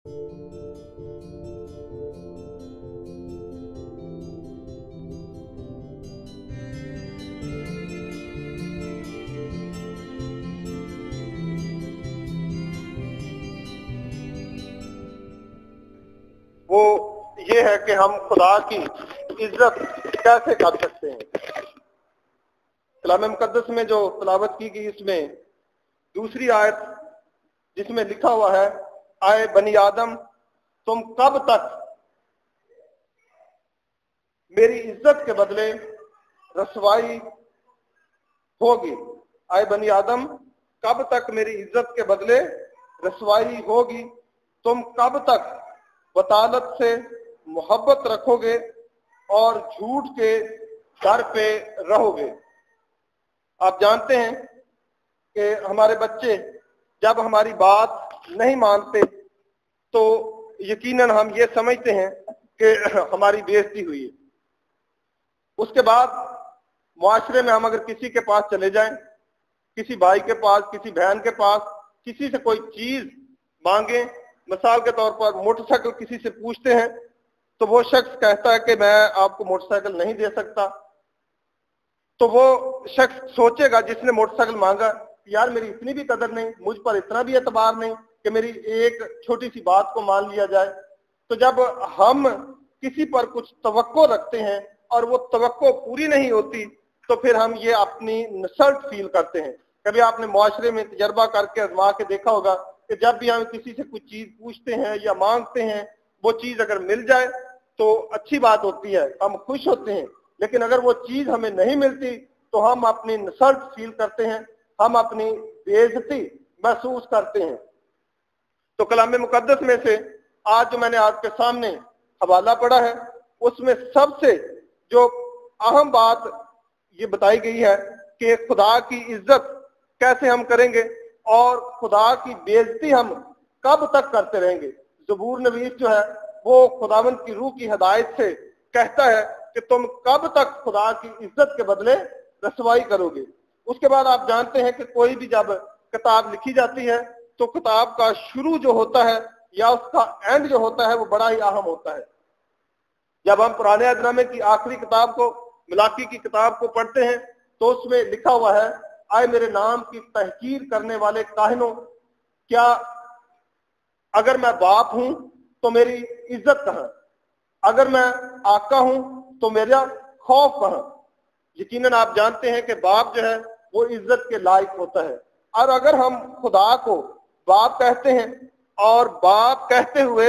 وہ یہ ہے کہ ہم خدا کی عزت کیسے کر سکتے ہیں۔ کلام مقدس میں جو تلاوت کی گئی، اس میں دوسری آیت جس میں لکھا ہوا ہے، آئے بنی آدم تم کب تک میری عزت کے بدلے رسوائی ہوگی، آئے بنی آدم کب تک میری عزت کے بدلے رسوائی ہوگی، تم کب تک بطالت سے محبت رکھو گے اور جھوٹ کے ڈر پہ رہو گے۔ آپ جانتے ہیں کہ ہمارے بچے جب ہماری بات نہیں مانتے تو یقیناً ہم یہ سمجھتے ہیں کہ ہماری بے عزتی ہوئی ہے۔ اس کے بعد معاشرے میں ہم اگر کسی کے پاس چلے جائیں، کسی بھائی کے پاس، کسی بہن کے پاس، کسی سے کوئی چیز مانگیں، مثال کے طور پر موٹر سائیکل کسی سے پوچھتے ہیں تو وہ شخص کہتا ہے کہ میں آپ کو موٹر سائیکل نہیں دے سکتا، تو وہ شخص سوچے گا جس نے موٹر سائیکل مانگا، یار میری اتنی بھی قدر نہیں، مجھ پر اتنا بھی اعتبار نہیں کہ میری ایک چھوٹی سی بات کو مان لیا جائے۔ تو جب ہم کسی پر کچھ توقع رکھتے ہیں اور وہ توقع پوری نہیں ہوتی تو پھر ہم یہ اپنی انسلٹ فیل کرتے ہیں۔ کبھی آپ نے معاشرے میں تجربہ کر کے آزما کے دیکھا ہوگا کہ جب بھی ہم کسی سے کچھ چیز پوچھتے ہیں یا مانگتے ہیں، وہ چیز اگر مل جائے تو اچھی بات ہوتی ہے، ہم خوش ہوتے ہیں، لیکن اگر وہ چیز ہمیں نہیں ملتی تو ہم اپنی انسلٹ فیل کرتے ہیں، ہم اپنی بے عزتی محسوس کرتے ہیں۔ تو کلام مقدس میں سے آج جو میں نے آپ کے سامنے حوالہ پڑھا ہے، اس میں سب سے جو اہم بات یہ بتائی گئی ہے کہ خدا کی عزت کیسے ہم کریں گے اور خدا کی بے عزتی ہم کب تک کرتے رہیں گے۔ زبور نویس جو ہے وہ خداوند کی روح کی ہدایت سے کہتا ہے کہ تم کب تک خدا کی عزت کے بدلے رسوائی کرو گے۔ اس کے بعد آپ جانتے ہیں کہ کوئی بھی جب کتاب لکھی جاتی ہے تو کتاب کا شروع جو ہوتا ہے یا اس کا اینڈ جو ہوتا ہے وہ بڑا ہی اہم ہوتا ہے۔ جب ہم پرانے عہد نامے کی آخری کتاب کو، ملاکی کی کتاب کو پڑھتے ہیں تو اس میں لکھا ہوا ہے، آئے میرے نام کی تحقیر کرنے والے کاہنوں، کیا اگر میں باپ ہوں تو میری عزت کہاں، اگر میں آقا ہوں تو میرا خوف کہاں۔ یقیناً آپ جانتے ہیں کہ باپ جو ہے وہ عزت کے لائق ہوتا ہے، اور اگر ہم خدا کو باپ کہتے ہیں اور باپ کہتے ہوئے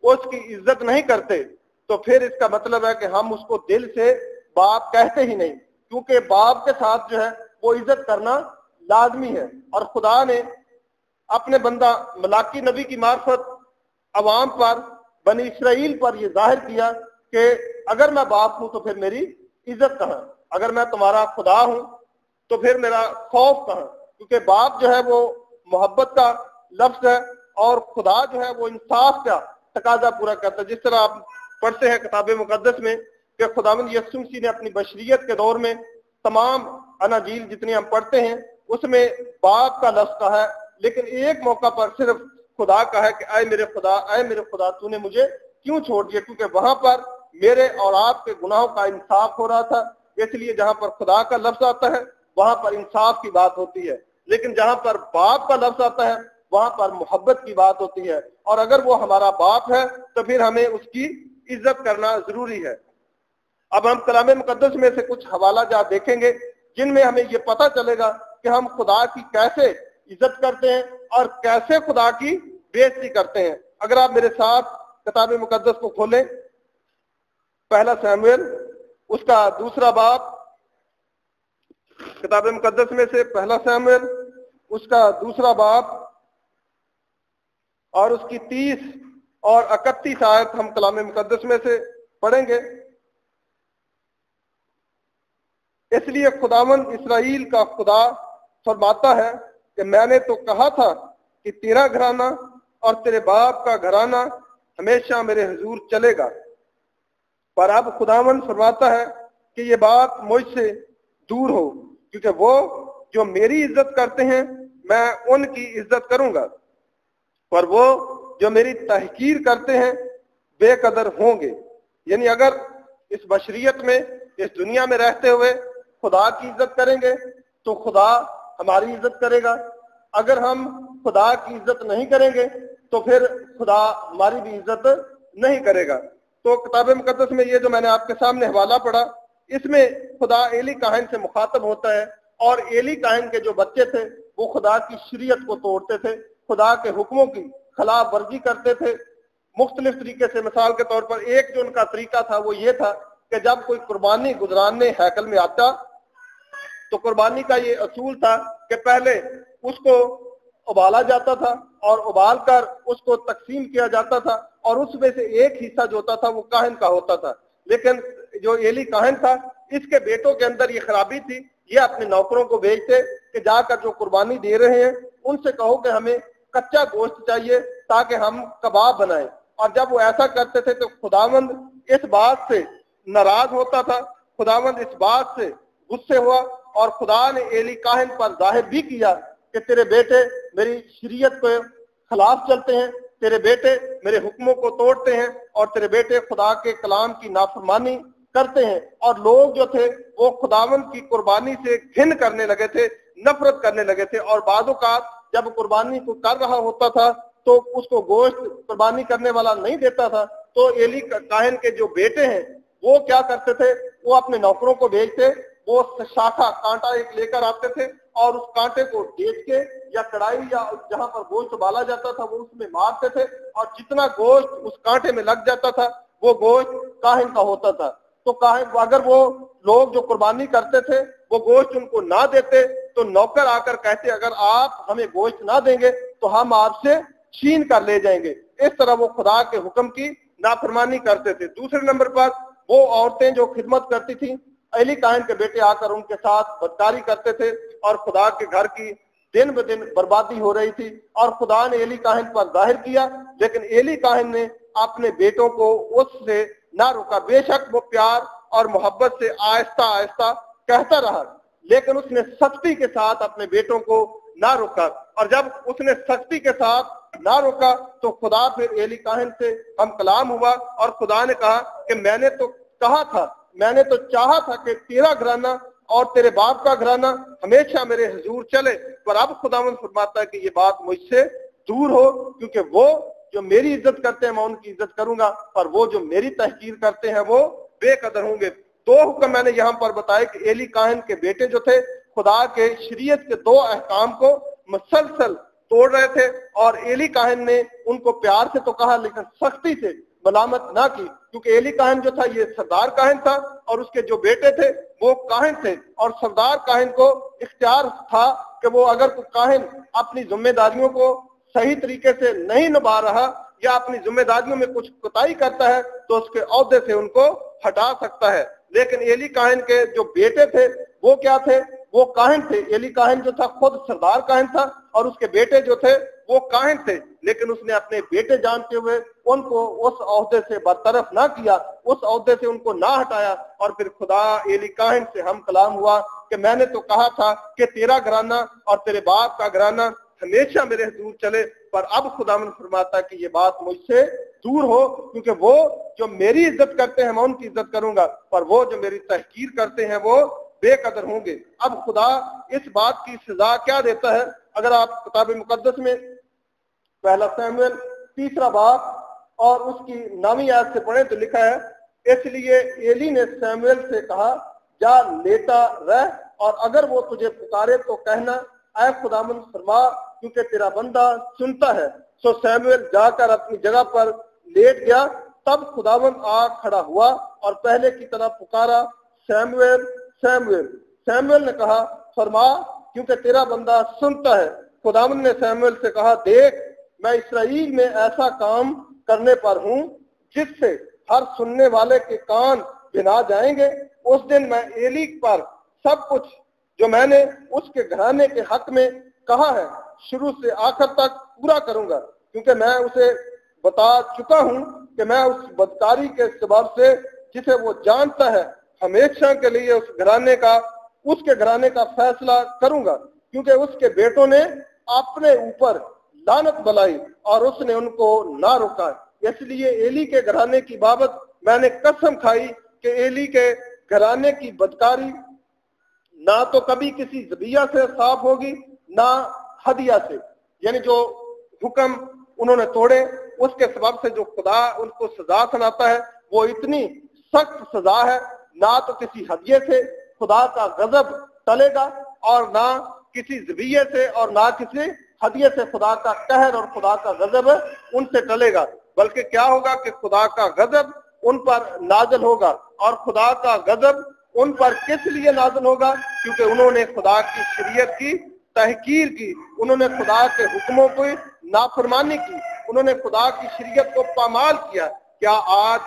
اس کی عزت نہیں کرتے تو پھر اس کا مطلب ہے کہ ہم اس کو دل سے باپ کہتے ہی نہیں، کیونکہ باپ کے ساتھ جو ہے وہ عزت کرنا لازمی ہے۔ اور خدا نے اپنے بندہ ملاکی نبی کی معرفت عوام پر، بنی اسرائیل پر یہ ظاہر کیا کہ اگر میں باپ ہوں تو پھر میری عزت کہاں، اگر میں تمہارا خدا ہوں تو پھر میرا خوف کہاں، کیونکہ باپ جو ہے وہ محبت کا لفظ ہے اور خدا جو ہے وہ انصاف کا تقاضا پورا کرتا ہے۔ جس طرح آپ پڑھتے ہیں کتاب مقدس میں کہ خداوند یسوع مسیح نے اپنی بشریت کے دور میں تمام اناجیل جتنی ہم پڑھتے ہیں اس میں باپ کا لفظ کا ہے، لیکن ایک موقع پر صرف خدا کا ہے کہ اے میرے خدا تو نے مجھے کیوں چھوڑ دیا، کیونکہ وہاں پر میرے اور آپ کے گناہوں کا انصاف ہو رہا تھا۔ اس لیے جہاں پر خدا کا لفظ آتا ہے وہاں پر انصاف کی بات ہوتی ہے، لیکن جہاں پر باپ کا لفظ آتا ہے وہاں پر محبت کی بات ہوتی ہے، اور اگر وہ ہمارا باپ ہے تو پھر ہمیں اس کی عزت کرنا ضروری ہے۔ اب ہم کلام مقدس میں سے کچھ حوالہ جات دیکھیں گے جن میں ہمیں یہ پتہ چلے گا کہ ہم خدا کی کیسے عزت کرتے ہیں اور کیسے خدا کی بے عزتی کرتے ہیں۔ اگر آپ میرے ساتھ کتاب مقدس کو کھولیں، پہلا سیموئیل اس کا دوسرا باب، کتاب مقدس میں سے پہلا سیموئیل اس کا دوسرا باب اور اس کی 30 اور 31 آیت ہم کلام مقدس میں سے پڑھیں گے۔ اس لیے خداوند اسرائیل کا خدا فرماتا ہے کہ میں نے تو کہا تھا کہ تیرا گھرانہ اور تیرے باپ کا گھرانہ ہمیشہ میرے حضور چلے گا، پر اب خداوند فرماتا ہے کہ یہ بات مجھ سے دور ہو، کیونکہ وہ جو میری عزت کرتے ہیں میں ان کی عزت کروں گا، پر وہ जो मेरी तहकीर करते हैं बे कदर होंगे। यानी अगर इस बशरियत में, इस दुनिया में रहते हुए खुदा की इज्जत करेंगे तो खुदा हमारी इज्जत करेगा, अगर हम खुदा की इज्जत नहीं करेंगे तो फिर खुदा हमारी भी इज्जत नहीं करेगा। तो किताब मुकद्दस में ये जो मैंने आपके सामने हवाला पढ़ा, इसमें खुदा एली काहिन से मुखातब होता है, और एली काहिन के जो बच्चे थे वो खुदा की शरीयत को तोड़ते थे, खुदा के हुक्मों की खिलाफ वर्जी करते थे मुख्तलिफ तरीके से। मिसाल के तौर पर एक जो उनका तरीका था वो ये था कि जब कोई कुर्बानी गुजराने हैकल में आता तो कुर्बानी का ये असूल था कि पहले उसको उबाला जाता था और उबाल कर उसको तकसीम किया जाता था, और उसमें से एक हिस्सा जो होता था वो काहिन का होता था। लेकिन जो एली काहिन था, इसके बेटों के अंदर ये खराबी थी, ये अपने नौकरों को भेजते कि जाकर जो कुर्बानी दे रहे हैं उनसे कहो कि हमें कच्चा गोश्त चाहिए ताकि हम कबाब बनाएं। और जब वो ऐसा करते थे तो खुदावंद इस बात से नाराज होता था, खुदावंद इस बात से गुस्से हुआ, और खुदा ने एली काहिन पर जाहिर भी किया कि तेरे बेटे मेरी शरीयत के खिलाफ चलते हैं, तेरे बेटे मेरे हुक्मों को तोड़ते हैं, और तेरे बेटे खुदा के कलाम की नाफरमानी करते हैं। और लोग जो थे वो खुदावंद की कुर्बानी से घिन करने लगे थे, नफरत करने लगे थे। और बाज़ औक़ात जब कुर्बानी को कर रहा होता था तो उसको गोश्त कुर्बानी करने वाला नहीं देता था, तो एली काहिन के जो बेटे हैं वो क्या करते थे, वो अपने नौकरों को भेजते, वो शाखा कांटा एक लेकर आते थे और उस कांटे को देख के या कढ़ाई या जहां पर गोश्त उबाला जाता था वो उसमें मारते थे, और जितना गोश्त उस कांटे में लग जाता था वो गोश्त काहिन का होता था। तो काहिन अगर वो लोग जो कुर्बानी करते थे वो गोश्त उनको ना देते तो नौकर आकर कहते अगर आप हमें गोश्त ना देंगे तो हम आपसे छीन कर ले जाएंगे। इस तरह वो खुदा के हुक्म की नाफरमानी करते थे। दूसरे नंबर पर वो औरतें जो खिदमत करती थी, एली काहिन के बेटे आकर उनके साथ बदकारी करते थे, और खुदा के घर की दिन ब दिन बर्बादी हो रही थी, और खुदा ने एली काहिन पर जाहिर किया। लेकिन एली काहिन ने अपने बेटों को उससे ना रोका। बेशक वो प्यार और मोहब्बत से आहिस्ता आहिस्ता कहता रहा, लेकिन उसने सख्ती के साथ अपने बेटों को ना रोका। और जब उसने सख्ती के साथ ना रोका तो खुदा फिर एली काहिन से हम कलाम हुआ, और खुदा ने कहा कि मैंने तो कहा था, मैंने तो चाहा था कि तेरा घराना और तेरे बाप का घराना हमेशा मेरे हुजूर चले, पर अब खुदावंद फरमाता है कि ये बात मुझसे दूर हो, क्योंकि वो जो मेरी इज्जत करते हैं मैं उनकी इज्जत करूंगा, पर वो जो मेरी तहकीर करते हैं वो बेकदर होंगे। दो हुक्म मैंने यहाँ पर बताया कि एली काहिन के बेटे जो थे खुदा के शरीयत के दो अहकाम को मुसलसल तोड़ रहे थे, और एली काहिन ने उनको प्यार से तो कहा लेकिन सख्ती से मलामत ना की, क्योंकि एली काहिन जो था ये सरदार काहिन था और उसके जो बेटे थे वो काहिन थे, और सरदार काहिन को इख्तियार था कि वो अगर कोई काहिन अपनी जिम्मेदारियों को सही तरीके से नहीं निभा रहा या अपनी जिम्मेदारियों में कुछ कोताही करता है तो उसके ओहदे से उनको हटा सकता है। लेकिन एली काहिन के जो बेटे थे वो क्या थे, वो काहिन थे। एली काहिन जो था खुद सरदार काहिन था और उसके बेटे जो थे वो काहिन थे, लेकिन उसने अपने बेटे जानते हुए उनको उस ओहदे से बरतरफ ना किया, उस ओहदे से उनको ना हटाया। और फिर खुदा एली काहिन से हम कलाम हुआ कि मैंने तो कहा था कि तेरा घराना और तेरे बाप का घराना हमेशा मेरे हुजूर चले, पर अब खुदावंद फरमाता है कि ये बात मुझसे दूर हो, क्योंकि वो जो मेरी इज्जत करते हैं मैं उनकी इज्जत करूंगा, पर वो जो मेरी तहकीर करते हैं वो बेकदर होंगे। अब खुदा इस बात की सजा क्या देता है, अगर आप किताब मुकद्दस में पहला शमूएल 3 बाब और उसकी 9वीं आयत से पढ़े तो लिखा है, इसलिए एली ने शमूएल से कहा जा लेटा रह, और अगर वो तुझे पुकारे तो कहना ऐ खुदावंद फरमा, क्योंकि तेरा बंदा सुनता है। सो शमूएल जाकर अपनी जगह पर लेट गया। तब खुदावंद आ खड़ा हुआ और पहले की तरह पुकारा, शमूएल शमूएल। शमूएल ने कहा फरमा, क्योंकि तेरा बंदा सुनता है। खुदावंद ने शमूएल से कहा, देख मैं इस्राएल में ऐसा काम करने पर हूँ जिससे हर सुनने वाले के कान बिना जाएंगे। उस दिन मैं एली पर सब कुछ जो मैंने उसके घराने के हक में कहा है शुरू से आखिर तक पूरा करूंगा, क्योंकि मैं उसे बता चुका हूं कि मैं उस बदकारी के सबब से जिसे वो जानता है हमेशा के लिए उसके घराने का फैसला करूंगा, क्योंकि उसके बेटों ने अपने ऊपर लानत बुलाई और उसने उनको ना रोका। इसलिए एली के घराने की बाबत मैंने कसम खाई कि एली के घराने की बदकारी ना तो कभी किसी ज़बिया से साफ होगी ना हदिया से, यानी जो हुक्म उन्होंने तोड़े उसके सबब से जो खुदा उनको सजा सुनाता है वो इतनी सख्त सजा है, ना तो किसी हदिये से खुदा का गजब टलेगा और ना किसी ज़बिये से और ना किसी हदिये से खुदा का कहर और खुदा का गजब उनसे टलेगा। बल्कि क्या होगा कि खुदा का गजब उन पर नाज़िल होगा। और खुदा का गजब उन पर किस लिए नाज़िल होगा? क्योंकि उन्होंने खुदा की शरीयत की तहकीर की, उन्होंने खुदा के हुक्मों को नाफरमानी की, उन्होंने खुदा की शरीयत को पामाल किया। क्या आज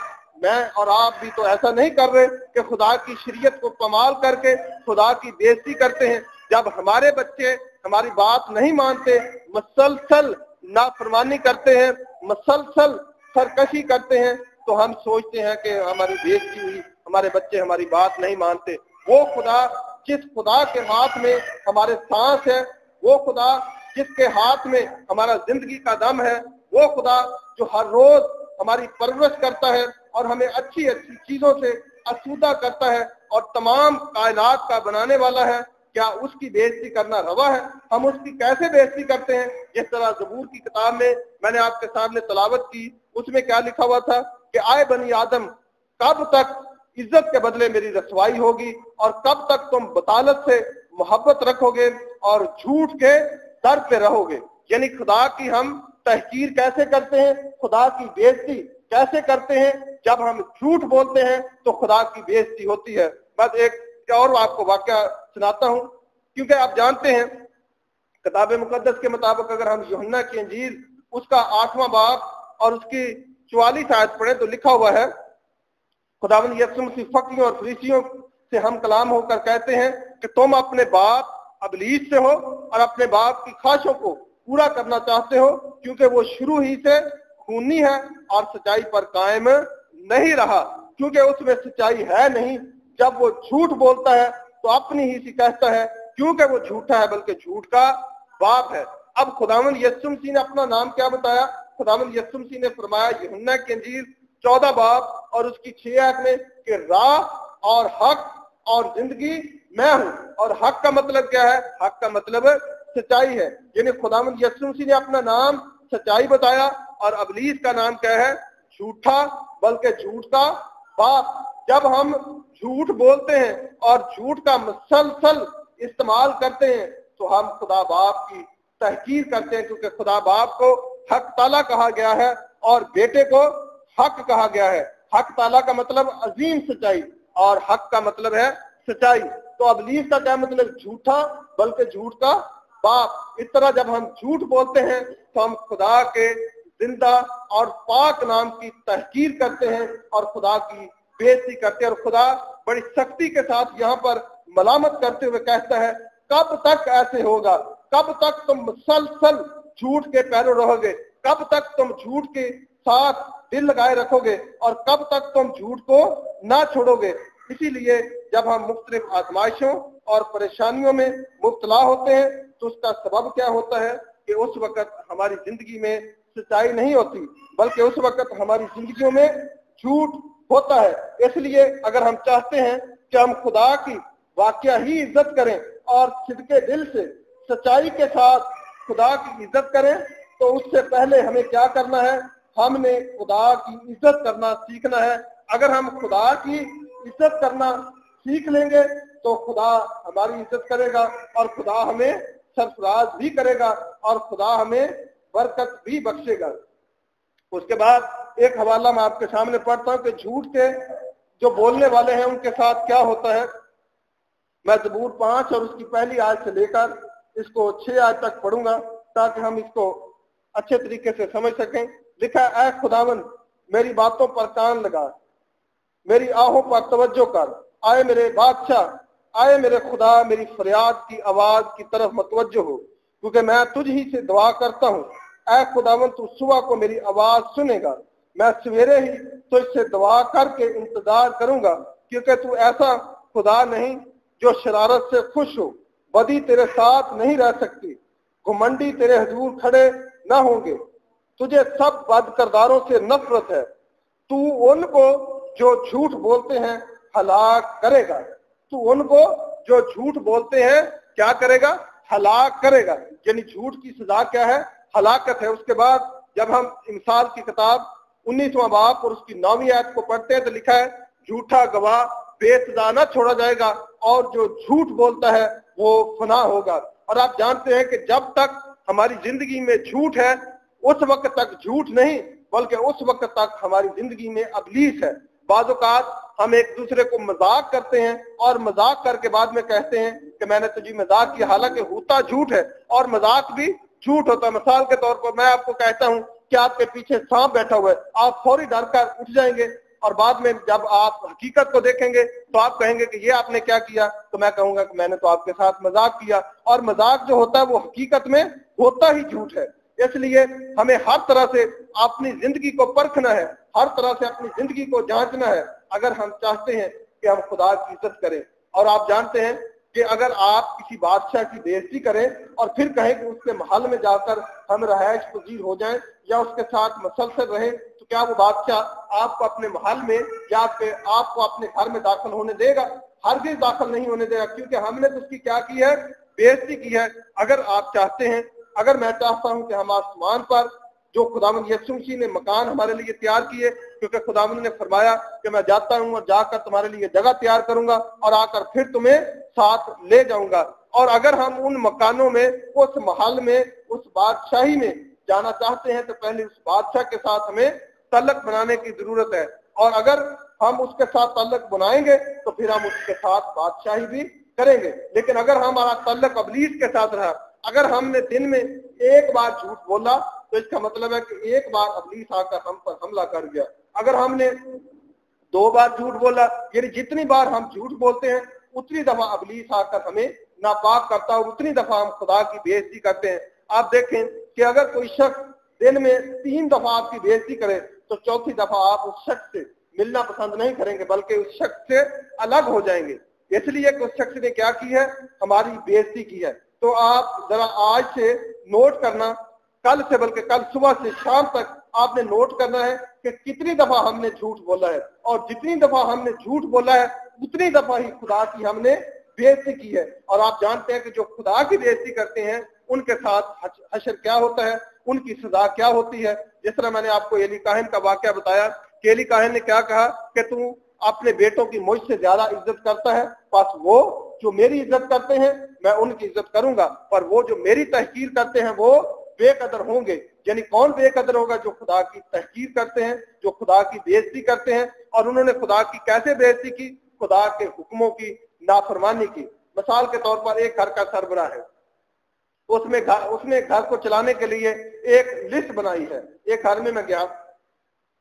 मैं और आप भी तो ऐसा नहीं कर रहे कि खुदा की शरीयत को पामाल करके खुदा की बेइज्जती करते हैं? जब हमारे बच्चे हमारी बात नहीं मानते, मसलसल नाफरमानी करते हैं, मसलसल सरकशी करते हैं, तो हम सोचते हैं कि हमारी बेइज्जती हुई, हमारे बच्चे हमारी बात नहीं मानते। वो खुदा जिस खुदा के हाथ में हमारे सांस है, वो खुदा जिसके हाथ में हमारा जिंदगी का दम है, वो खुदा जो हर रोज हमारी परवरिश करता है और हमें अच्छी अच्छी चीजों से आसूदा करता है और तमाम कायनात का बनाने वाला है, क्या उसकी बेइज्जती करना रवा है? हम उसकी कैसे बेइज्जती करते हैं? जिस तरह ज़बूर की किताब में मैंने आपके सामने तलावत की, उसमें क्या लिखा हुआ था कि आए बनी आदम, कब तक इज्जत के बदले मेरी रसवाई होगी और कब तक तुम बतालत से मोहब्बत रखोगे और झूठ के दर पे रहोगे। यानी खुदा की हम तहकीर कैसे करते हैं, खुदा की बेइज्जती कैसे करते हैं? जब हम झूठ बोलते हैं तो खुदा की बेइज्जती होती है। बस एक और आपको वाकया सुनाता हूं, क्योंकि आप जानते हैं किताब मुकद्दस के मुताबिक अगर हम यूहन्ना की इंजील उसका 8वां बाब और उसकी 44 आयत पढ़े तो लिखा हुआ है, खुदावंद यीशु मसीह फकीरों और फरीसियों से हम कलाम होकर कहते हैं कि तुम अपने बाप अबलीस से हो और अपने बाप की ख्वाहिशों को पूरा करना चाहते हो, क्योंकि वो शुरू ही से खूनी है और सच्चाई पर कायम नहीं रहा, क्योंकि उसमें सच्चाई है नहीं। जब वो झूठ बोलता है तो अपनी ही सी कहता है, क्योंकि वो झूठा है बल्कि झूठ का बाप है। अब खुदावंद यीशु मसीह ने अपना नाम क्या बताया? खुदावंद यीशु मसीह ने फरमाया यूहन्ना की इंजील 14 बाब और उसकी 6 आयत में कि राह और हक और जिंदगी मैं हूं। और हक का मतलब क्या है? हक का मतलब सच्चाई है। यानी खुदावंद यीशु मसीह ने अपना नाम सच्चाई बताया और अबलीस का नाम क्या है? झूठा, बल्कि झूठ का बाप। जब हम झूठ बोलते हैं और झूठ का मुसलसल इस्तेमाल करते हैं तो हम खुदा बाप की तहकीर करते हैं, क्योंकि खुदा बाप को हक ताला कहा गया है और बेटे को हक कहा गया है। हक ताला का मतलब अजीम सच्चाई और हक का मतलब है सच्चाई। तो अबलीस का क्या मतलब? झूठा, बल्कि झूठ का बाप। इस तरह जब हम झूठ बोलते हैं तो हम खुदा के जिंदा और पाक नाम की तहकीर करते हैं और खुदा की बेइज्जती करते हैं। और खुदा बड़ी सख्ती के साथ यहाँ पर मलामत करते हुए कहता है, कब तक ऐसे होगा? कब तक तुम मुसलसल झूठ के पैरों रहोगे? कब तक तुम झूठ के साथ दिल लगाए रखोगे और कब तक तुम झूठ को ना छोड़ोगे? इसीलिए जब हम मुख्तलिफ आजमाइशों और परेशानियों में मुब्तला होते हैं तो उसका सबब क्या होता है कि उस वक्त हमारी जिंदगी में सच्चाई नहीं होती, बल्कि उस वक्त हमारी जिंदगियों में झूठ होता है। इसलिए अगर हम चाहते हैं कि हम खुदा की वाकया ही इज्जत करें और सिद्के दिल से सच्चाई के साथ खुदा की इज्जत करें, तो उससे पहले हमें क्या करना है? हमने खुदा की इज्जत करना सीखना है। अगर हम खुदा की इज्जत करना सीख लेंगे तो खुदा हमारी इज्जत करेगा और खुदा हमें सरफराज भी करेगा और खुदा हमें बरकत भी बख्शेगा। उसके बाद एक हवाला मैं आपके सामने पढ़ता हूं कि झूठ के जो बोलने वाले हैं उनके साथ क्या होता है। मैं ज़बूर 5 और उसकी पहली आयत से लेकर इसको 6 आयत तक पढ़ूंगा ताकि हम इसको अच्छे तरीके से समझ सकें। लिखा, ऐ खुदावन मेरी बातों पर कान लगा, मेरी आहों पर तवज्जो कर। आए मेरे बादशाह, आए मेरे खुदा, मेरी फरियाद की आवाज की तरफ मतवज्जो हो, क्योंकि मैं तुझ ही से दुआ करता हूँ। ऐ खुदावन तू सुबह को मेरी आवाज सुनेगा, मैं सवेरे ही तुझसे दुआ करके इंतजार करूंगा, क्योंकि तू ऐसा खुदा नहीं जो शरारत से खुश हो। बदी तेरे साथ नहीं रह सकती, घुमंडी तेरे हुजूर खड़े न होंगे। तुझे सब बद किरदारों से नफरत है, तू उनको जो झूठ बोलते हैं हलाक करेगा। तू उनको जो झूठ बोलते हैं क्या करेगा? हलाक करेगा। यानी झूठ की सजा क्या है? हलाकत है। उसके बाद जब हम इमसाल की किताब 19वां बाब और उसकी 9वीं आयत को पढ़ते हैं तो लिखा है, झूठा गवाह बेसजा न छोड़ा जाएगा और जो झूठ बोलता है वो फना होगा। और आप जानते हैं कि जब तक हमारी जिंदगी में झूठ है उस वक्त तक झूठ नहीं बल्कि उस वक्त तक हमारी जिंदगी में अबलीस है। बाज़ औक़ात हम एक दूसरे को मजाक करते हैं और मजाक करके बाद में कहते हैं कि मैंने तुझे मजाक किया, हालांकि होता झूठ है और मजाक भी झूठ होता है। मिसाल के तौर पर मैं आपको कहता हूं कि आपके पीछे सांप बैठा हुआ है, आप फौरी डर कर उठ जाएंगे और बाद में जब आप हकीकत को देखेंगे तो आप कहेंगे कि ये आपने क्या किया, तो मैं कहूंगा कि मैंने तो आपके साथ मजाक किया। और मजाक जो होता है वो हकीकत में होता ही झूठ है। इसलिए हमें हर तरह से अपनी जिंदगी को परखना है, हर तरह से अपनी जिंदगी को जांचना है अगर हम चाहते हैं कि हम खुदा की इज्जत करें। और आप जानते हैं कि अगर आप किसी बादशाह की बेइज्जती करें और फिर कहें कि उसके महल में जाकर हम रहायश पजीर हो जाएं या उसके साथ मसलसल रहें, तो क्या वो बादशाह आपको अपने महल में या आपको अपने घर में दाखिल होने देगा? हरगिज़ दाखिल नहीं होने देगा, क्योंकि हमने तो उसकी क्या की है? बेइज्जती की है। अगर आप चाहते हैं, अगर मैं चाहता हूं कि हम आसमान पर जो खुदावंद यीशु मसीह ने मकान हमारे लिए तैयार किए, क्योंकि खुदावंद ने फरमाया कि मैं जाता हूं और जाकर तुम्हारे लिए जगह तैयार करूंगा और आकर फिर तुम्हें साथ ले जाऊंगा। और अगर हम उन मकानों में, उस महल में, उस बादशाही में जाना चाहते हैं तो पहले उस बादशाह के साथ हमें तल्लक बनाने की जरूरत है। और अगर हम उसके साथ तल्लक बनाएंगे तो फिर हम उसके साथ बादशाही भी करेंगे। लेकिन अगर हमारा तल्लक अबलीस के साथ रहा, अगर हमने दिन में एक बार झूठ बोला तो इसका मतलब है कि एक बार अबलीस आकर हम पर हमला कर गया। अगर हमने 2 बार झूठ बोला, यानी जितनी बार हम झूठ बोलते हैं उतनी दफा अबलीस आकर हमें नापाक करता है और उतनी दफा हम खुदा की बेइज्जती करते हैं। आप देखें कि अगर कोई शख्स दिन में 3 दफा आपकी बेइज्जती करे तो चौथी दफा आप उस शख्स से मिलना पसंद नहीं करेंगे बल्कि उस शख्स से अलग हो जाएंगे, इसलिए कि उस शख्स ने क्या की है? हमारी बेइज्जती की है। तो आप जरा आज से नोट करना, कल से बल्कि कल सुबह से शाम तक आपने नोट करना है कि कितनी दफा हमने झूठ बोला है, और जितनी दफा हमने झूठ बोला है उतनी दफा ही खुदा की हमने बेइज्जती की है। और आप जानते हैं कि जो खुदा की बेइज्जती करते हैं उनके साथ हशर क्या होता है, उनकी सजा क्या होती है। जिस तरह मैंने आपको एली काहिन का वाकया बताया कि एली काहिन ने क्या कहा कि तू अपने बेटों की मुझसे ज्यादा इज्जत करता है, बस वो जो मेरी इज्जत करते हैं मैं उनकी इज्जत करूंगा, पर वो जो मेरी तहकीर करते हैं वो बेकदर होंगे। यानी कौन बेकदर होगा? जो खुदा की तहकीर करते हैं, जो खुदा की बेइज्जती करते हैं। और उन्होंने खुदा की कैसे बेइज्जती की? खुदा के हुक्मों की नाफरमानी की। मिसाल के तौर पर एक घर का सरबराह है, उसने घर को चलाने के लिए एक लिस्ट बनाई है। एक घर में मैं गया,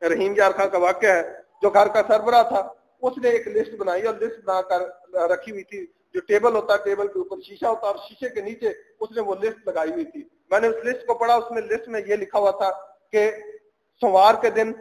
रहीम यार खां का वाकया है, जो घर का सरबराह था उसने एक लिस्ट बनाई और लिस्ट बनाकर रखी हुई थी। जो टेबल होता है, टेबल के ऊपर शीशा होता है और शीशे के नीचे उसने वो लिस्ट लगाई हुई थी। मैंने उस लिस्ट को पढ़ा, उसमें लिस्ट में ये लिखा हुआ था कि सोमवार के दिन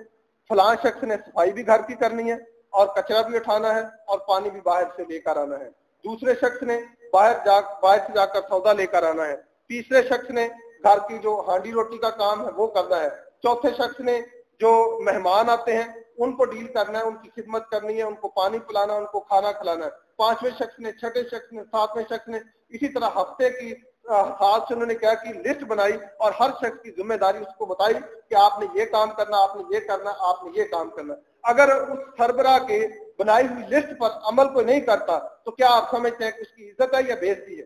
फलां शख्स ने सफाई भी घर की करनी है और कचरा भी उठाना है और पानी भी बाहर से लेकर आना है। दूसरे शख्स ने बाहर से जाकर सौदा लेकर आना है। तीसरे शख्स ने घर की जो हांडी रोटी का काम है वो करना है। चौथे शख्स ने जो मेहमान आते हैं उनको डील करना है, उनकी खिदमत करनी है, उनको पानी पिलाना, उनको खाना खिलाना है। 5वें शख्स ने, 6ठे शख्स ने, 7वें शख्स ने, इसी तरह हफ्ते की हाथ से उन्होंने क्या की? लिस्ट बनाई और हर शख्स की जिम्मेदारी उसको बताई कि आपने ये काम करना, आपने ये करना, आपने ये काम करना। अगर उस सरबराह के बनाई हुई लिस्ट पर अमल कोई नहीं करता तो क्या आप समझते हैं कि उसकी इज्जत है या बेइज्जती है?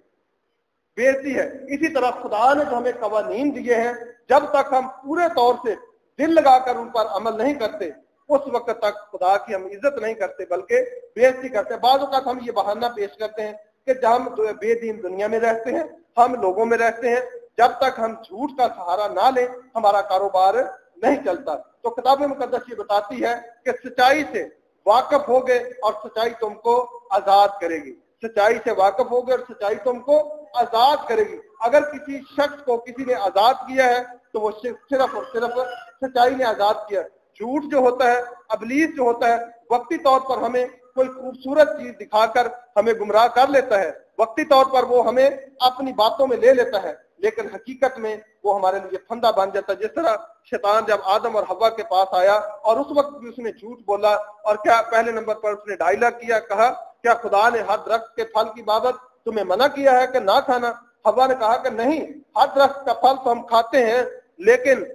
बेइज्जती है। इसी तरह खुदा ने जो हमें कवानीन दिए हैं, जब तक हम पूरे तौर से दिल लगाकर उन पर अमल नहीं करते उस वक्त तक खुदा की हम इज्जत नहीं करते बल्कि बेइज्जती करते हैं। बाज़ औक़ात हम ये बहाना पेश करते हैं कि जब हम बेदीन दुनिया में रहते हैं, हम लोगों में रहते हैं, जब तक हम झूठ का सहारा ना लें हमारा कारोबार नहीं चलता। तो किताब मुकद्दस ये बताती है कि सच्चाई से वाकिफ होगे और सच्चाई तुमको आजाद करेगी। सच्चाई से वाकिफ होगे और सच्चाई तुमको आजाद करेगी। अगर किसी शख्स को किसी ने आजाद किया है तो वो सिर्फ और सिर्फ सच्चाई ने आजाद किया। झूठ जो होता है, अबलीस जो होता है, वक्ती तौर पर हमें कोई खूबसूरत चीज दिखाकर हमें गुमराह कर लेता है, वक्ती तौर पर वो हमें अपनी बातों में ले लेता है, लेकिन हकीकत में वो हमारे लिए फंदा बन जाता है। जिस तरह शैतान जब आदम और हवा के पास आया और उस वक्त भी उसने झूठ बोला, और क्या पहले नंबर पर उसने डायलॉग किया, कहा क्या खुदा ने हर दरख्त के फल की बाबत तुम्हें मना किया है कि ना खाना? हवा ने कहा कि नहीं, हर दरख्त का फल तो हम खाते हैं, लेकिन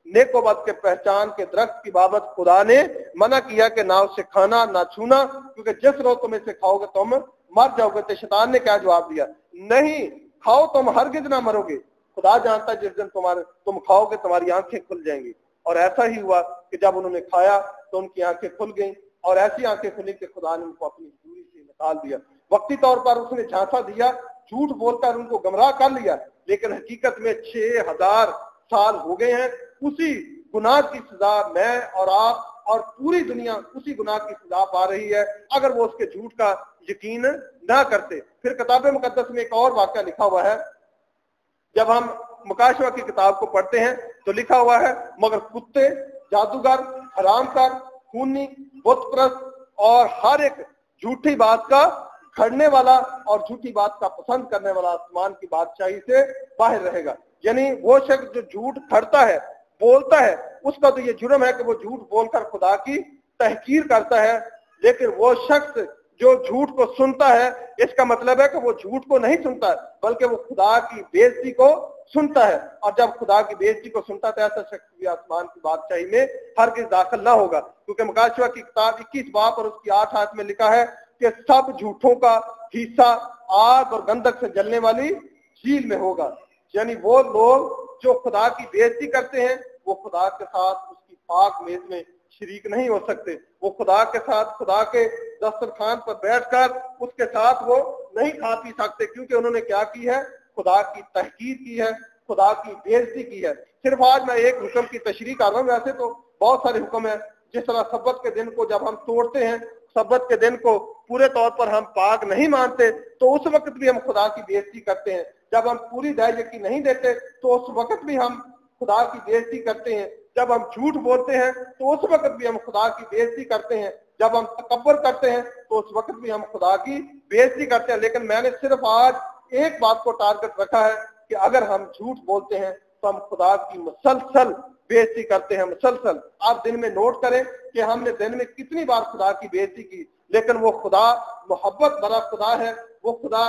नेको बद के पहचान के दरख्त की बाबत खुदा ने मना किया कि ना उसे खाना ना छूना, क्योंकि जिस रोज तुम इसे खाओगे तुम मर जाओगे। तो शैतान ने क्या जवाब दिया? नहीं, खाओ, तुम हरगिज ना मरोगे। खुदा जानता है जिस दिन तुम खाओगे तुम्हारी आंखें खुल जाएंगी। और ऐसा ही हुआ कि जब उन्होंने खाया तो उनकी आंखें खुल गईं, और ऐसी आंखें खुली कि खुदा ने उनको अपनी दूरी से निकाल दिया। वक्ती तौर पर उसने झांसा दिया, झूठ बोलकर उनको गमराह कर लिया, लेकिन हकीकत में 6000 साल हो गए हैं। उसी गुनाह की सजा मैं और आप और पूरी दुनिया उसी गुनाह की सजा पा रही है अगर वो उसके झूठ का यकीन ना करते। फिर किताब मुकद्दस में एक और वाक़या लिखा हुआ है, जब हम मुकाशवा की किताब को पढ़ते हैं तो लिखा हुआ है, मगर कुत्ते, जादूगर, हरामखोर, खूनी, बुतप्रस्त और हर एक झूठी बात का घड़ने वाला और झूठी बात का पसंद करने वाला आसमान की बादशाही से बाहर रहेगा। यानी वो शख्स जो झूठ खड़ता है, बोलता है, उसका तो ये जुर्म है कि वो झूठ बोलकर खुदा की तहकीर करता है। लेकिन वो शख्स जो झूठ को सुनता है, इसका मतलब है कि वो झूठ को नहीं सुनता है, बल्कि वो खुदा की बेइज्जती को सुनता है। और जब खुदा की बेइज्जती को सुनता है, ऐसा शख्स भी आसमान की बादशाही में हरगिज़ दाखिल ना होगा। क्योंकि मुकाशवा की किताब 21 बाब और उसकी 8 आयत में लिखा है कि सब झूठों का हिस्सा आग और गंधक से जलने वाली झील में होगा। यानी वो लोग जो खुदा की बेइज्जती करते हैं, वो खुदा के साथ उसकी पाक मेज में शरीक नहीं हो सकते। वो खुदा के साथ, खुदा के दस्तरखान पर बैठकर उसके साथ वो नहीं खा पी सकते, क्योंकि उन्होंने क्या की है? खुदा की तहकीर की है, खुदा की बेइज्जती की है। सिर्फ आज मैं एक हुक्म की तशरीह कर रहा हूँ, वैसे तो बहुत सारे हुक्म है। जिस तरह सब्बत के दिन को जब हम तोड़ते हैं, सब्बत के दिन को पूरे तौर पर हम पाक नहीं मानते, तो उस वक्त भी हम खुदा की बेइज्जती करते हैं। जब हम पूरी दाय यकीन नहीं देते, तो उस वक्त भी हम खुदा की बेइज्जती करते हैं। जब हम झूठ बोलते हैं, तो उस वक्त भी हम खुदा की बेइज्जती करते हैं। जब हम तकब्बुर करते हैं, तो उस वक्त भी हम खुदा की बेइज्जती करते हैं। लेकिन मैंने सिर्फ आज एक बात को टारगेट रखा है कि अगर हम झूठ बोलते हैं तो हम खुदा की मुसलसल बेइज्जती करते हैं, मुसलसल। आप दिन में नोट करें कि हमने दिन में कितनी बार खुदा की बेइज्जती की। लेकिन वो खुदा मोहब्बत भरा खुदा है, वो खुदा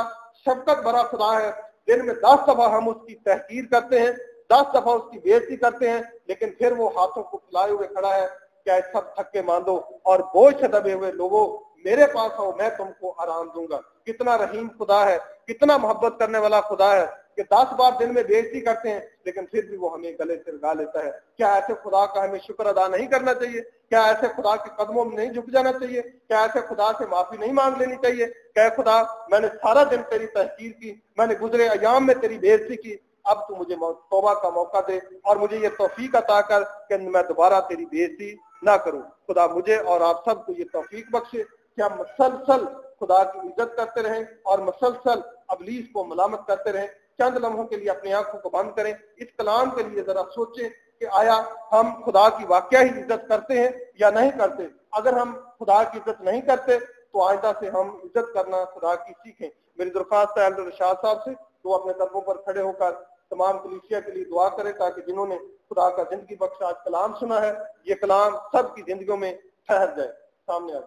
शफकत भरा खुदा है। दिन में 10 दफा हम उसकी तहकीर करते हैं, 10 दफा उसकी बेइज्जती करते हैं, लेकिन फिर वो हाथों को फैलाए हुए खड़ा है, क्या सब थके मांदो और बोझ से दबे हुए लोगों, मेरे पास आओ, मैं तुमको आराम दूंगा। कितना रहीम खुदा है, कितना मोहब्बत करने वाला खुदा है कि 10 बार दिन में बेइज्जती करते हैं, लेकिन फिर भी वो हमें गले से लगा लेता है। क्या ऐसे खुदा का हमें शुक्र अदा नहीं करना चाहिए? क्या ऐसे खुदा के कदमों में नहीं झुक जाना चाहिए? क्या ऐसे खुदा से माफी नहीं मांग लेनी चाहिए? क्या खुदा, मैंने सारा दिन तेरी तहकीर की, मैंने गुजरे अयाम में तेरी बेइज्जती की, अब तू मुझे तौबा का मौका दे और मुझे ये तौफीक अता कर कि मैं दोबारा तेरी बेइज्जती ना करूं। खुदा मुझे और आप सबको ये तौफीक बख्शे कि हम मुसलसल खुदा की इज्जत करते रहें और मुसलसल अबलीस को मलामत करते रहें। चंद लम्हों के लिए अपनी आंखों को बंद करें, इस कलाम के लिए जरा सोचें कि आया हम खुदा की वाकया ही इज्जत करते हैं या नहीं करते। अगर हम खुदा की इज्जत नहीं करते तो आइंदा से हम इज्जत करना खुदा की सीखें। मेरी दरख्वास्त है एल्डर शाह साहब से, तो अपने कदमों पर खड़े होकर तमाम कलीसिया के लिए दुआ करें, ताकि जिन्होंने खुदा का जिंदगी बख्श आज कलाम सुना है, ये कलाम सबकी जिंदगियों में ठहर जाए। सामने आ